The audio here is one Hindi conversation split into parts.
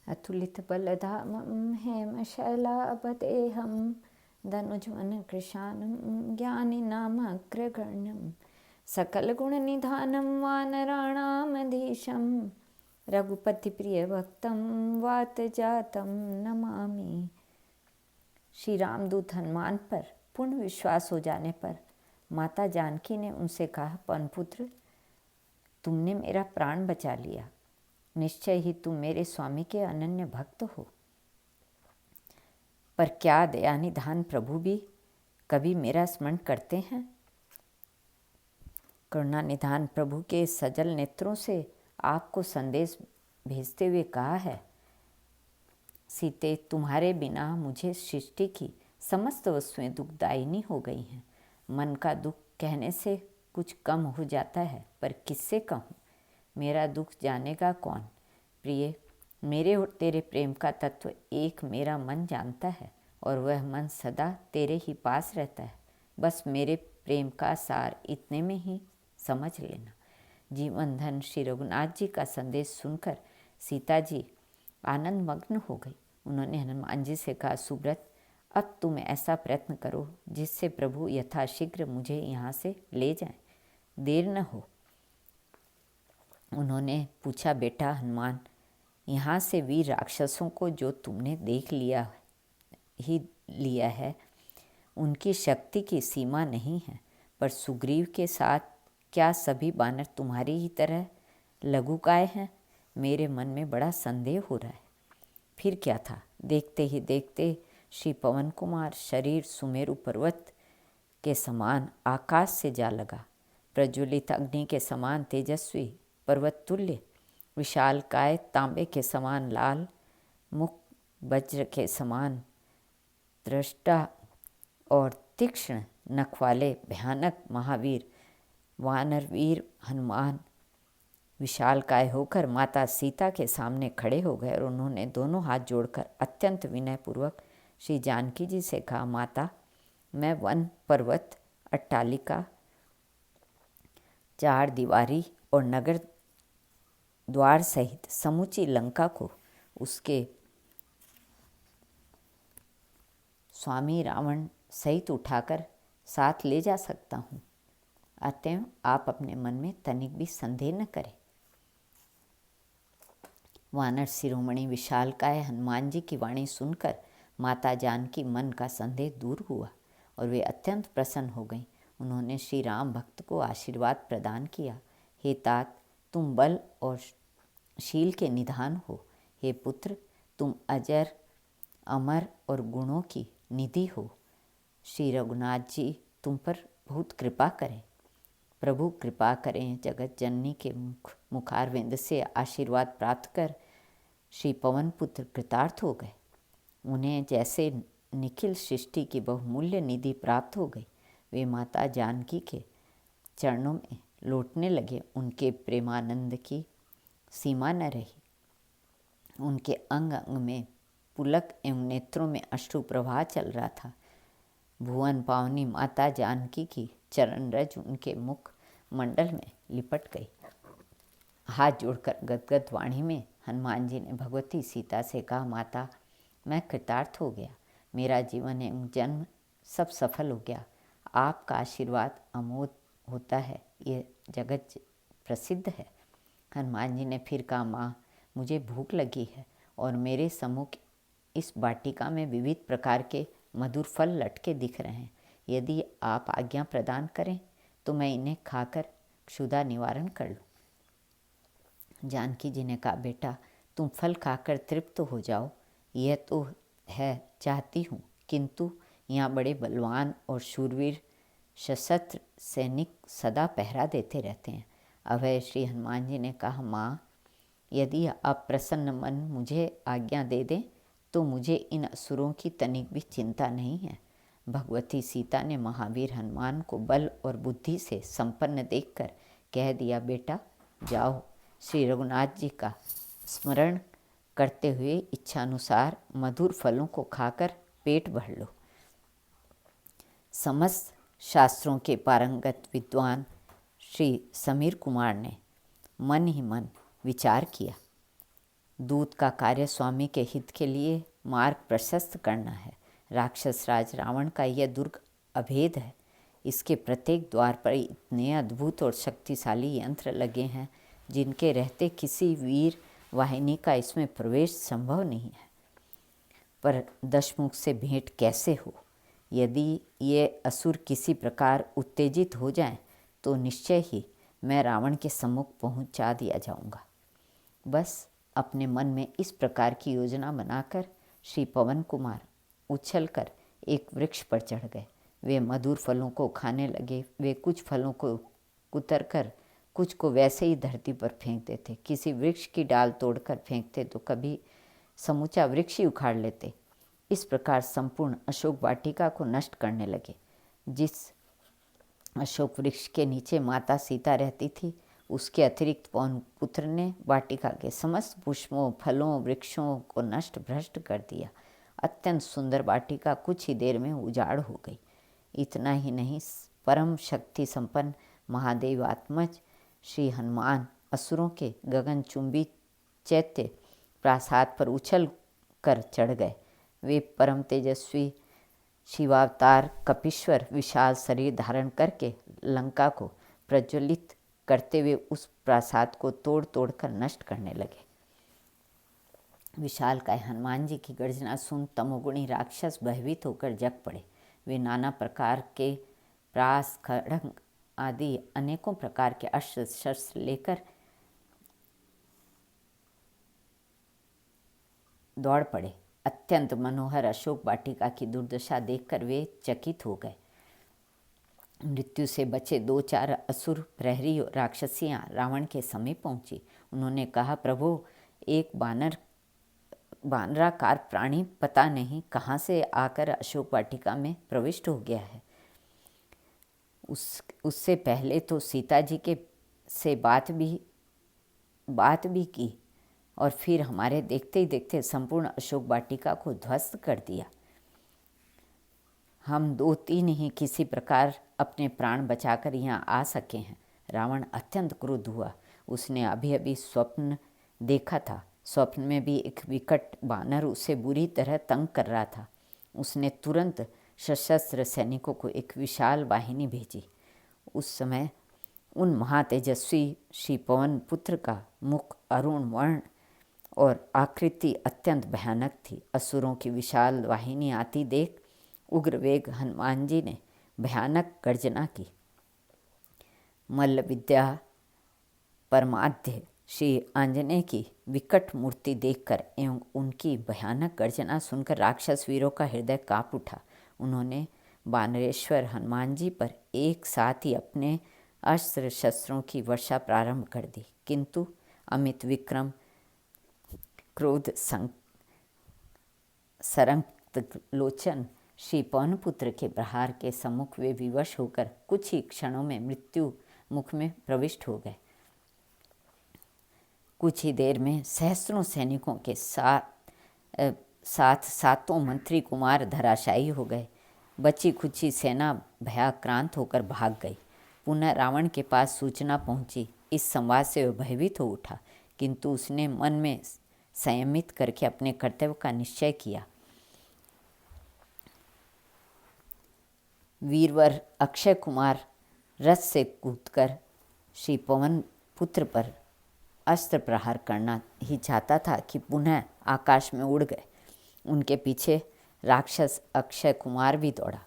अतुलितबलधामं हेमशैलापदेहं धनुज्वनकृशानं ज्ञानिनामग्रगण्यं सकलगुणनिधानं वानराणामधीशं रघुपतिप्रियभक्तं वातजातं नमामि। श्री रामदूत हनुमान पर पूर्ण विश्वास हो जाने पर माता जानकी ने उनसे कहा, पवनपुत्र, तुमने मेरा प्राण बचा लिया। निश्चय ही तुम मेरे स्वामी के अनन्य भक्त हो। पर क्या दयानिधान प्रभु भी कभी मेरा स्मरण करते हैं? करुणानिधान प्रभु के सजल नेत्रों से आपको संदेश भेजते हुए कहा है, सीते, तुम्हारे बिना मुझे सृष्टि की समस्त वस्तुएं दुखदायिनी हो गई हैं। मन का दुख कहने से कुछ कम हो जाता है, पर किससे कहूँ? मेरा दुख जानेगा कौन? प्रिय, मेरे और तेरे प्रेम का तत्व एक मेरा मन जानता है, और वह मन सदा तेरे ही पास रहता है। बस मेरे प्रेम का सार इतने में ही समझ लेना। जीवन धन श्री रघुनाथ जी का संदेश सुनकर सीता जी आनंद मग्न हो गई। उन्होंने हनुमान जी से कहा, सुब्रत, अब तुम ऐसा प्रयत्न करो जिससे प्रभु यथाशीघ्र मुझे यहाँ से ले जाएं, देर न हो। उन्होंने पूछा, बेटा हनुमान, यहाँ से वीर राक्षसों को जो तुमने देख लिया है, उनकी शक्ति की सीमा नहीं है, पर सुग्रीव के साथ क्या सभी बानर तुम्हारी ही तरह लघुकाय हैं? मेरे मन में बड़ा संदेह हो रहा है। फिर क्या था, देखते ही देखते श्री पवन कुमार शरीर सुमेरु पर्वत के समान आकाश से जा लगा। प्रज्वलित अग्नि के समान तेजस्वी पर्वत तुल्य, विशाल काय तांबे के समान लाल, मुख वज्र के समान दृष्टा और तीक्ष्ण नख वाले भयानक महावीर वानरवीर हनुमान विशाल काय होकर माता सीता के सामने खड़े हो गए, और उन्होंने दोनों हाथ जोड़कर अत्यंत विनयपूर्वक श्री जानकी जी से कहा, माता, मैं वन, पर्वत, अट्टालिका, चार दीवारी और नगर द्वार सहित समूची लंका को उसके स्वामी रावण सहित उठाकर साथ ले जा सकता हूँ। अतएव आप अपने मन में तनिक भी संदेह न करें। वानर शिरोमणि विशालकाय हनुमान जी की वाणी सुनकर माता जानकी मन का संदेह दूर हुआ और वे अत्यंत प्रसन्न हो गईं। उन्होंने श्री राम भक्त को आशीर्वाद प्रदान किया, हे तात, तुम बल और शील के निधान हो। हे पुत्र, तुम अजर अमर और गुणों की निधि हो। श्री रघुनाथ जी तुम पर बहुत कृपा करें। प्रभु कृपा करें। जगत जननी के मुखारविंद से आशीर्वाद प्राप्त कर श्री पवन पुत्र कृतार्थ हो गए। उन्हें जैसे निखिल सृष्टि की बहुमूल्य निधि प्राप्त हो गई। वे माता जानकी के चरणों में लौटने लगे। उनके प्रेमानंद की सीमा न रही। उनके अंग अंग में पुलक एवं नेत्रों में अश्रु प्रवाह चल रहा था। भुवन पावनी माता जानकी की चरण रज उनके मुख मंडल में लिपट गई। हाथ जोड़कर गदगद वाणी में हनुमान जी ने भगवती सीता से कहा, माता, मैं कृतार्थ हो गया। मेरा जीवन एवं जन्म सब सफल हो गया। आपका आशीर्वाद अमोघ होता है, ये जगत प्रसिद्ध है। हनुमान जी ने फिर कहा, माँ, मुझे भूख लगी है और मेरे सम्मुख इस वाटिका में विविध प्रकार के मधुर फल लटके दिख रहे हैं। यदि आप आज्ञा प्रदान करें तो मैं इन्हें खाकर क्षुधा निवारण कर लूँ। जानकी जी ने कहा, बेटा, तुम फल खाकर तृप्त हो जाओ, यह तो है चाहती हूँ, किंतु यहाँ बड़े बलवान और शूरवीर सशस्त्र सैनिक सदा पहरा देते रहते हैं। अभय श्री हनुमान जी ने कहा, माँ, यदि आप प्रसन्न मन मुझे आज्ञा दे दें तो मुझे इन असुरों की तनिक भी चिंता नहीं है। भगवती सीता ने महावीर हनुमान को बल और बुद्धि से संपन्न देखकर कह दिया, बेटा जाओ, श्री रघुनाथ जी का स्मरण करते हुए इच्छानुसार मधुर फलों को खाकर पेट भर लो। समस्त शास्त्रों के पारंगत विद्वान श्री समीर कुमार ने मन ही मन विचार किया। दूत का कार्य स्वामी के हित के लिए मार्ग प्रशस्त करना है। राक्षस राज रावण का यह दुर्ग अभेद है। इसके प्रत्येक द्वार पर इतने अद्भुत और शक्तिशाली यंत्र लगे हैं जिनके रहते किसी वीर वाहिनी का इसमें प्रवेश संभव नहीं है। पर दशमुख से भेंट कैसे हो? यदि ये असुर किसी प्रकार उत्तेजित हो जाएं, तो निश्चय ही मैं रावण के सम्मुख पहुंचा दिया जाऊंगा। बस अपने मन में इस प्रकार की योजना बनाकर श्री पवन कुमार उछलकर एक वृक्ष पर चढ़ गए। वे मधुर फलों को खाने लगे। वे कुछ फलों को कुतरकर कुछ को वैसे ही धरती पर फेंक देते। किसी वृक्ष की डाल तोड़कर फेंकते तो कभी समूचा वृक्ष ही उखाड़ लेते। इस प्रकार संपूर्ण अशोक वाटिका को नष्ट करने लगे। जिस अशोक वृक्ष के नीचे माता सीता रहती थी, उसके अतिरिक्त पवन पुत्र ने वाटिका के समस्त पुष्पों, फलों, वृक्षों को नष्ट भ्रष्ट कर दिया। अत्यंत सुंदर वाटिका कुछ ही देर में उजाड़ हो गई। इतना ही नहीं, परम शक्ति संपन्न महादेव आत्मज श्री हनुमान असुरों के गगनचुंबी चैत्य प्रासाद पर उछल कर चढ़ गए। वे परम तेजस्वी शिवावतार कपीश्वर विशाल शरीर धारण करके लंका को प्रज्वलित करते हुए उस प्रासाद को तोड़ तोड़ कर नष्ट करने लगे। विशालकाय हनुमान जी की गर्जना सुन तमोगुणी राक्षस भयभीत होकर जग पड़े। वे नाना प्रकार के प्रास, खड्ग आदि अनेकों प्रकार के अस्त्र शस्त्र लेकर दौड़ पड़े। अत्यंत मनोहर अशोक वाटिका की दुर्दशा देखकर वे चकित हो गए। मृत्यु से बचे 2-4 असुर प्रहरी राक्षसियां रावण के समीप पहुंची। उन्होंने कहा, प्रभु, एक बानराकार प्राणी पता नहीं कहाँ से आकर अशोक वाटिका में प्रविष्ट हो गया है। उससे पहले तो सीता जी के से बात भी की और फिर हमारे देखते ही देखते संपूर्ण अशोक वाटिका को ध्वस्त कर दिया। हम 2-3 ही किसी प्रकार अपने प्राण बचाकर यहाँ आ सके हैं। रावण अत्यंत क्रुद्ध हुआ। उसने अभी अभी स्वप्न देखा था। स्वप्न में भी एक विकट बानर उसे बुरी तरह तंग कर रहा था। उसने तुरंत सशस्त्र सैनिकों को एक विशाल वाहिनी भेजी। उस समय उन महातेजस्वी श्री पवन पुत्र का मुख अरुण वर्ण और आकृति अत्यंत भयानक थी। असुरों की विशाल वाहिनी आती देख उग्र वेग हनुमान जी ने भयानक गर्जना की। मल्ल विद्या परमाध्य श्री आंजनेय की विकट मूर्ति देखकर एवं उनकी भयानक गर्जना सुनकर राक्षस वीरों का हृदय काँप उठा। उन्होंने बानरेश्वर हनुमान जी पर एक साथ ही अपने अस्त्र शस्त्रों की वर्षा प्रारंभ कर दी, किंतु अमित विक्रम, क्रोध सरंक्त लोचन श्री पवनपुत्र के प्रहार के सम्मुख वे विवश होकर कुछ ही क्षणों में मृत्यु मुख में प्रविष्ट हो गए। कुछ ही देर में सहस्त्रों सैनिकों के साथ सातों मंत्री कुमार धराशायी हो गए। बची खुची सेना भयाक्रांत होकर भाग गई। पुनः रावण के पास सूचना पहुंची। इस संवाद से वह भयभीत हो उठा, किंतु उसने मन में संयमित करके अपने कर्तव्य का निश्चय किया। वीरवर अक्षय कुमार रथ से कूदकर श्री पवन पुत्र पर अस्त्र प्रहार करना ही चाहता था कि पुनः आकाश में उड़ गए। उनके पीछे राक्षस अक्षय कुमार भी दौड़ा।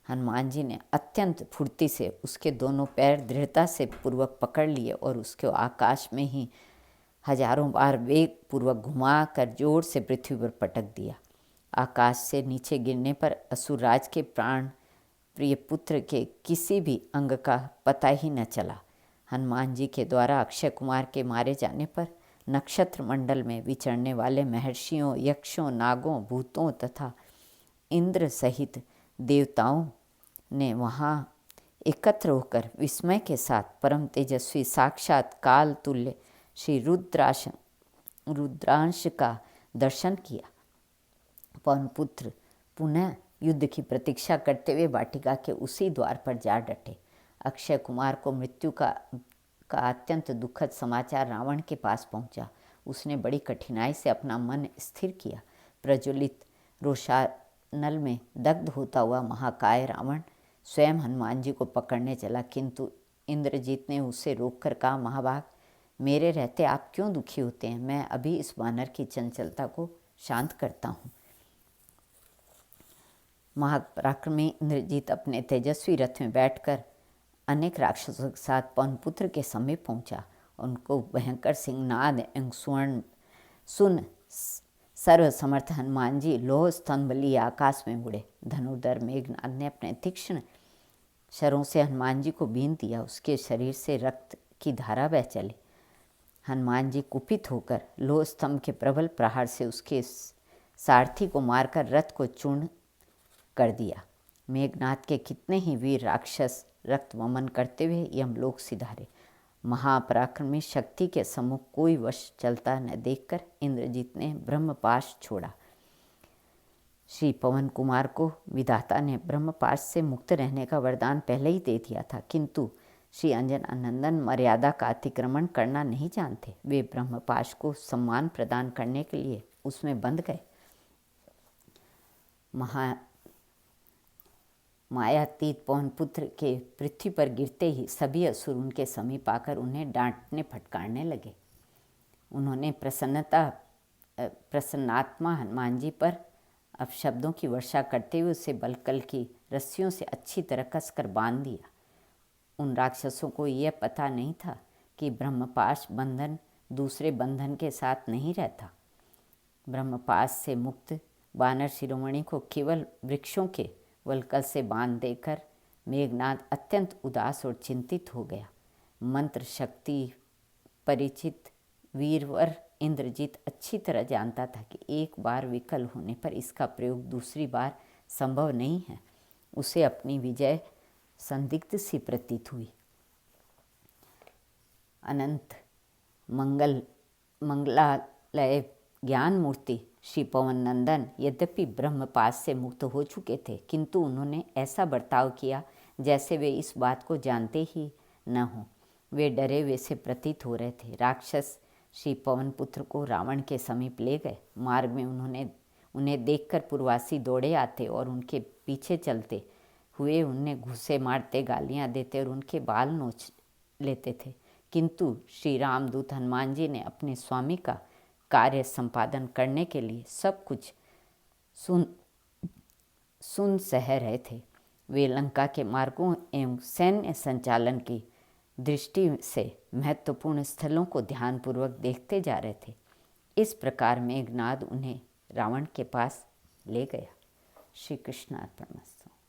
हनुमान जी ने अत्यंत फुर्ती से उसके दोनों पैर दृढ़ता से पूर्वक पकड़ लिए और उसको आकाश में ही हजारों बार वेग पूर्वक घुमा कर जोर से पृथ्वी पर पटक दिया। आकाश से नीचे गिरने पर असुरराज के प्राण प्रिय पुत्र के किसी भी अंग का पता ही न चला। हनुमान जी के द्वारा अक्षय कुमार के मारे जाने पर नक्षत्र मंडल में विचरने वाले महर्षियों, यक्षों, नागों, भूतों तथा इंद्र सहित देवताओं ने वहाँ एकत्र होकर विस्मय के साथ परम तेजस्वी साक्षात काल तुल्य श्री रुद्रांश का दर्शन किया। पवनपुत्र पुनः युद्ध की प्रतीक्षा करते हुए वाटिका के उसी द्वार पर जा डटे। अक्षय कुमार को मृत्यु का अत्यंत दुखद समाचार रावण के पास पहुंचा। उसने बड़ी कठिनाई से अपना मन स्थिर किया। प्रज्वलित रोषानल में दग्ध होता हुआ महाकाय रावण स्वयं हनुमान जी को पकड़ने चला, किंतु इंद्रजीत ने उसे रोककर कहा, महाभाग, मेरे रहते आप क्यों दुखी होते हैं? मैं अभी इस वानर की चंचलता को शांत करता हूँ। महापराक्रमी इंद्रजीत अपने तेजस्वी रथ में बैठकर अनेक राक्षसों के साथ पवनपुत्र के समीप पहुंचा। उनको भयंकर सिंहनाद एवं सुवर्ण सुन सर्वसमर्थ हनुमान जी लोह स्तंभ लिए आकाश में उड़े। धनुर्धर मेघनाद ने अपने तीक्ष्ण शरों से हनुमान जी को बीन दिया। उसके शरीर से रक्त की धारा बह चली। हनुमान जी कुपित होकर लोह स्तंभ के प्रबल प्रहार से उसके सारथी को मारकर रथ को चूर्ण कर दिया। मेघनाद के कितने ही वीर राक्षस रक्त वमन करते हुए यमलोक सिधारे। महापराक्रमी शक्ति के सम्मुख कोई वश चलता न देखकर इंद्रजीत ने ब्रह्मपाश छोड़ा। श्री पवन कुमार को विधाता ने ब्रह्मपाश से मुक्त रहने का वरदान पहले ही दे दिया था, किंतु श्री अंजनानंदन मर्यादा का अतिक्रमण करना नहीं जानते। वे ब्रह्मपाश को सम्मान प्रदान करने के लिए उसमें बंध गए। मायातीत पवनपुत्र के पृथ्वी पर गिरते ही सभी असुर उनके समीप आकर उन्हें डांटने फटकारने लगे। उन्होंने प्रसन्नात्मा हनुमान जी पर अपशब्दों की वर्षा करते हुए उसे बलकल की रस्सियों से अच्छी तरह कसकर बांध दिया। उन राक्षसों को यह पता नहीं था कि ब्रह्मपाश बंधन दूसरे बंधन के साथ नहीं रहता। ब्रह्मपाश से मुक्त वानर शिरोमणि को केवल वृक्षों के वलकल से बांध देकर मेघनाद अत्यंत उदास और चिंतित हो गया। मंत्र शक्ति परिचित वीरवर इंद्रजीत अच्छी तरह जानता था कि एक बार विकल होने पर इसका प्रयोग दूसरी बार संभव नहीं है। उसे अपनी विजय संदिग्ध सी प्रतीत हुई। अनंत मंगलालय ज्ञान मूर्ति श्री पवन नंदन यद्यपि ब्रह्मपाश से मुक्त हो चुके थे, किंतु उन्होंने ऐसा बर्ताव किया जैसे वे इस बात को जानते ही न हों। वे डरे हुए से प्रतीत हो रहे थे। राक्षस श्री पवन पुत्र को रावण के समीप ले गए। मार्ग में उन्हें देखकर पूर्ववासी दौड़े आते और उनके पीछे चलते हुए उन्हें घूसे मारते, गालियां देते और उनके बाल नोच लेते थे, किंतु श्री रामदूत हनुमान जी ने अपने स्वामी का कार्य संपादन करने के लिए सब कुछ सुन सह रहे थे। वे लंका के मार्गों एवं सैन्य संचालन की दृष्टि से महत्वपूर्ण स्थलों को ध्यानपूर्वक देखते जा रहे थे। इस प्रकार मेघनाद उन्हें रावण के पास ले गया। श्री कृष्ण अर्पणमस्तु।